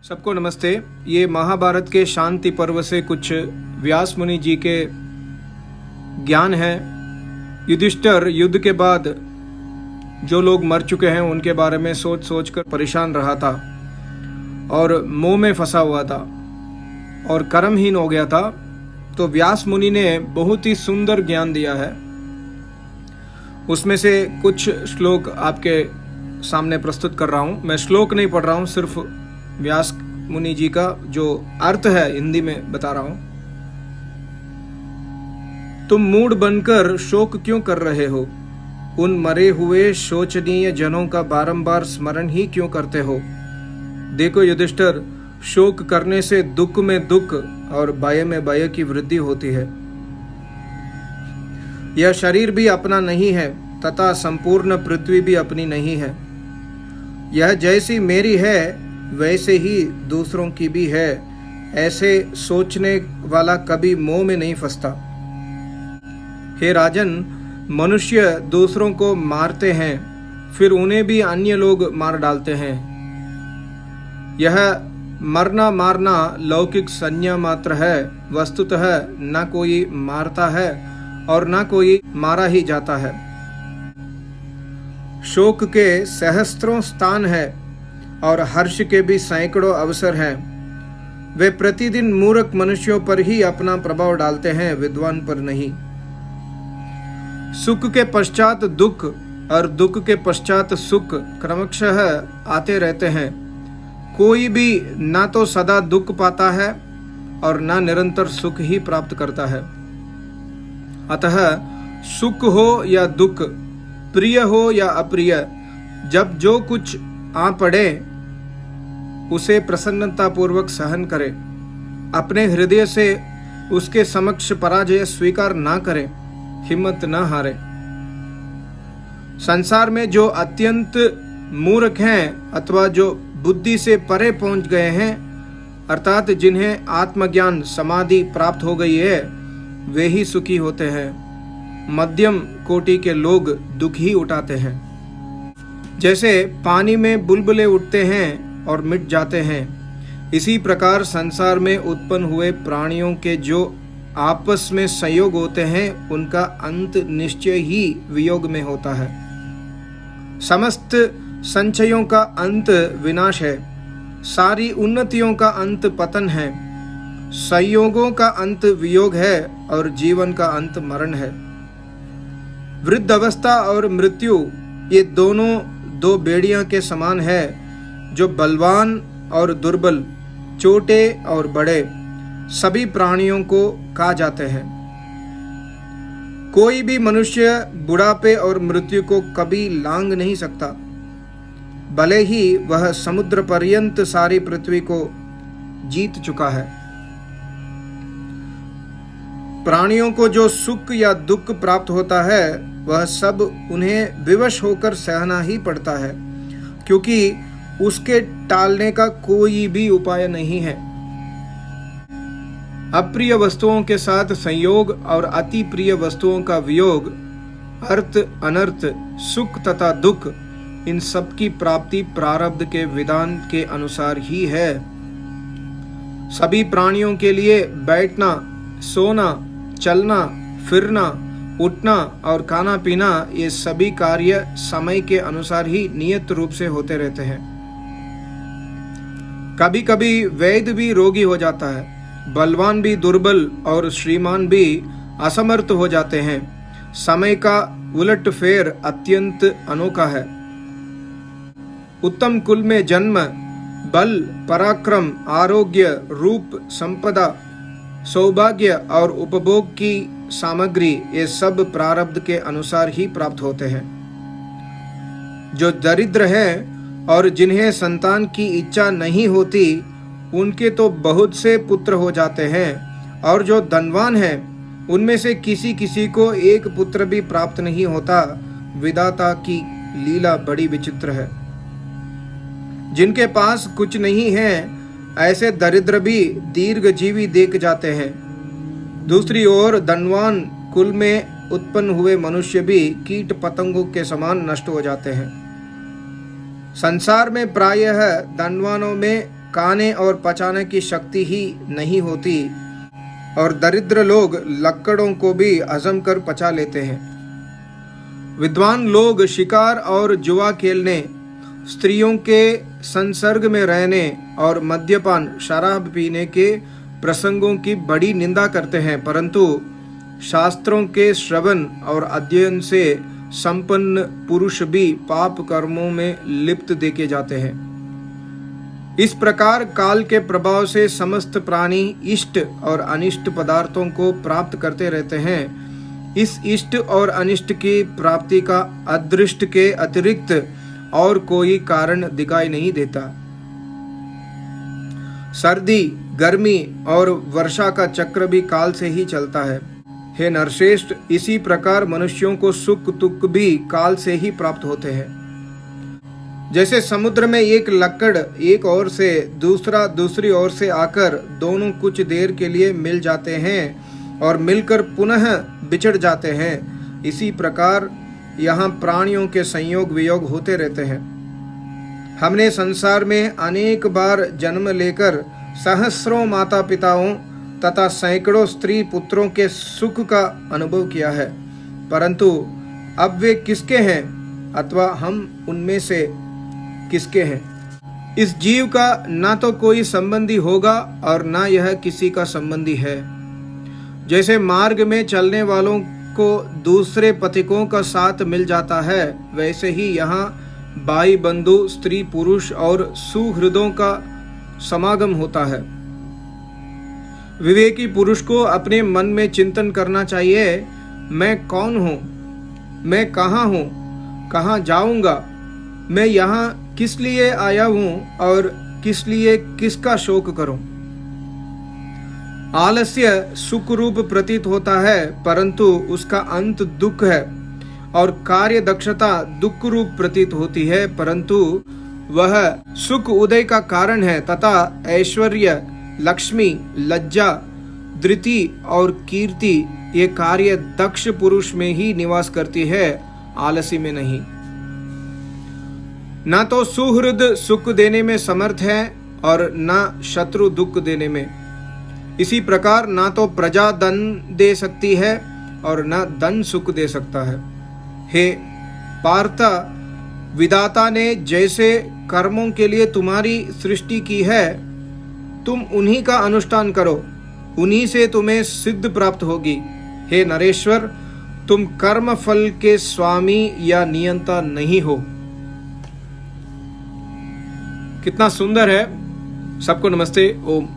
सबको नमस्ते। ये महाभारत के शांति पर्व से कुछ व्यास मुनि जी के ज्ञान है। युधिष्ठिर युद्ध के बाद जो लोग मर चुके हैं उनके बारे में सोच सोच कर परेशान रहा था और मोह में फंसा हुआ था और कर्महीन हो गया था। तो व्यास मुनि ने बहुत ही सुंदर ज्ञान दिया है। उसमें से कुछ श्लोक आपके सामने प्रस्तुत कर रहा हूँ। मैं श्लोक नहीं पढ़ रहा हूँ, सिर्फ व्यास मुनि जी का जो अर्थ है हिंदी में बता रहा हूं। तुम मूढ़ बनकर शोक क्यों कर रहे हो? उन मरे हुए शोचनीय जनों का बारंबार स्मरण ही क्यों करते हो? देखो युधिष्ठिर, शोक करने से दुख में दुख और भय में भय की वृद्धि होती है। यह शरीर भी अपना नहीं है तथा संपूर्ण पृथ्वी भी अपनी नहीं है। यह जैसी मेरी है वैसे ही दूसरों की भी है। ऐसे सोचने वाला कभी मोह में नहीं फंसता। हे राजन, मनुष्य दूसरों को मारते हैं, फिर उन्हें भी अन्य लोग मार डालते हैं। यह मरना मारना लौकिक संज्ञा मात्र है। वस्तुतः न कोई मारता है और न कोई मारा ही जाता है। शोक के सहस्त्रों स्थान है और हर्ष के भी सैकड़ों अवसर हैं। वे प्रतिदिन मूर्ख मनुष्यों पर ही अपना प्रभाव डालते हैं, विद्वान पर नहीं। सुख के पश्चात दुख और दुख के पश्चात सुख क्रमशः आते रहते हैं। कोई भी ना तो सदा दुख पाता है और ना निरंतर सुख ही प्राप्त करता है। अतः सुख हो या दुख, प्रिय हो या अप्रिय, जब जो कुछ आ पड़े उसे प्रसन्नता पूर्वक सहन करें। अपने हृदय से उसके समक्ष पराजय स्वीकार ना करें, हिम्मत न हारे। संसार में जो अत्यंत मूर्ख हैं अथवा जो बुद्धि से परे पहुंच गए हैं, अर्थात जिन्हें आत्मज्ञान समाधि प्राप्त हो गई है, वे ही सुखी होते हैं। मध्यम कोटि के लोग दुख ही उठाते हैं। जैसे पानी में बुलबुले उठते हैं और मिट जाते हैं, इसी प्रकार संसार में उत्पन्न हुए प्राणियों के जो आपस में संयोग होते हैं, उनका अंत निश्चय ही वियोग में होता है। समस्त संचयों का अंत विनाश है। सारी उन्नतियों का अंत पतन है। संयोगों का अंत वियोग है और जीवन का अंत मरण है। वृद्ध अवस्था और मृत्यु ये दोनों दो बेड़ियां के समान है, जो बलवान और दुर्बल, छोटे और बड़े सभी प्राणियों को खा जाते हैं। कोई भी मनुष्य बुढ़ापे और मृत्यु को कभी लांघ नहीं सकता, भले ही वह समुद्र पर्यंत सारी पृथ्वी को जीत चुका है। प्राणियों को जो सुख या दुख प्राप्त होता है, वह सब उन्हें विवश होकर सहना ही पड़ता है, क्योंकि उसके टालने का कोई भी उपाय नहीं है। अप्रिय वस्तुओं के साथ संयोग और अति प्रिय वस्तुओं का वियोग, अर्थ अनर्थ, सुख तथा दुख, इन सब की प्राप्ति प्रारब्ध के विधान के अनुसार ही है। सभी प्राणियों के लिए बैठना, सोना, चलना, फिरना, उठना और खाना पीना, ये सभी कार्य समय के अनुसार ही नियत रूप से होते रहते हैं। कभी कभी वैद्य भी रोगी हो जाता है, बलवान भी दुर्बल और श्रीमान भी असमर्थ हो जाते हैं। समय का उलट फेर अत्यंत अनोखा है। उत्तम कुल में जन्म, बल, पराक्रम, आरोग्य, रूप, संपदा, सौभाग्य और उपभोग की सामग्री, ये सब प्रारब्ध के अनुसार ही प्राप्त होते हैं। जो दरिद्र हैं और जिन्हें संतान की इच्छा नहीं होती, उनके तो बहुत से पुत्र हो जाते हैं, और जो धनवान हैं उनमें से किसी किसी को एक पुत्र भी प्राप्त नहीं होता। विधाता की लीला बड़ी विचित्र है। जिनके पास कुछ नहीं है, ऐसे दरिद्र भी दीर्घजीवी देख जाते हैं। दूसरी ओर धनवान कुल में उत्पन्न हुए मनुष्य भी कीट पतंगों के समान नष्ट हो जाते हैं। संसार में प्रायः धनवानों में खाने और पचाने की शक्ति ही नहीं होती, और दरिद्र लोग लकड़ों को भी हजम कर पचा लेते हैं। विद्वान लोग शिकार और जुआ खेलने, स्त्रियों के संसर्ग में रहने और मद्यपान शराब पीने के प्रसंगों की बड़ी निंदा करते हैं, परंतु शास्त्रों के श्रवण और अध्ययन से संपन्न पुरुष भी पाप कर्मों में लिप्त देखे जाते हैं। इस प्रकार काल के प्रभाव से समस्त प्राणी इष्ट और अनिष्ट पदार्थों को प्राप्त करते रहते हैं। इस इष्ट और अनिष्ट की प्राप्ति का अदृष्ट के अतिरिक्त और कोई कारण दिखाई नहीं देता। सर्दी, गर्मी और वर्षा का चक्र भी काल से ही चलता है। हे नरश्रेष्ठ, इसी प्रकार मनुष्यों को सुख दुख भी काल से ही प्राप्त होते हैं। जैसे समुद्र में एक लकड़ एक ओर से दूसरा दूसरी ओर से आकर दोनों कुछ देर के लिए मिल जाते हैं और मिलकर पुनः बिछड़ जाते हैं, इसी प्रकार यहाँ प्राणियों के संयोग वियोग होते रहते हैं। हमने संसार में अनेक बार जन्म लेकर सहस्रों माता पिताओं तथा सैकड़ों स्त्री पुत्रों के सुख का अनुभव किया है, परंतु अब वे किसके हैं अथवा हम उनमें से किसके हैं? इस जीव का ना तो कोई संबंधी होगा और ना यह किसी का संबंधी है। जैसे मार्ग में चलने वालों को दूसरे पथिकों का साथ मिल जाता है, वैसे ही यहाँ भाई बंधु स्त्री पुरुष और सुहृदों का समागम होता है। विवेकी पुरुष को अपने मन में चिंतन करना चाहिए, मैं कौन हूँ, मैं कहाँ हूँ, कहाँ जाऊंगा, मैं यहाँ किस लिए आया हूँ और किस लिए किसका शोक करूं। आलस्य सुख रूप प्रतीत होता है, परंतु उसका अंत दुख है, और कार्य दक्षता दुख रूप प्रतीत होती है, परंतु वह सुख उदय का कारण है, तथा ऐश्वर्य, लक्ष्मी, लज्जा, धृति और कीर्ति ये कार्य दक्ष पुरुष में ही निवास करती है, आलसी में नहीं। ना तो सुहृद सुख देने में समर्थ है और ना शत्रु दुख देने में। इसी प्रकार ना तो प्रजा धन दे सकती है और ना धन सुख दे सकता है। हे पार्थ, विधाता ने जैसे कर्मों के लिए तुम्हारी सृष्टि की है, तुम उन्हीं का अनुष्ठान करो, उन्हीं से तुम्हें सिद्ध प्राप्त होगी। हे नरेश्वर, तुम कर्म फल के स्वामी या नियंता नहीं हो। कितना सुंदर है। सबको नमस्ते। ओम।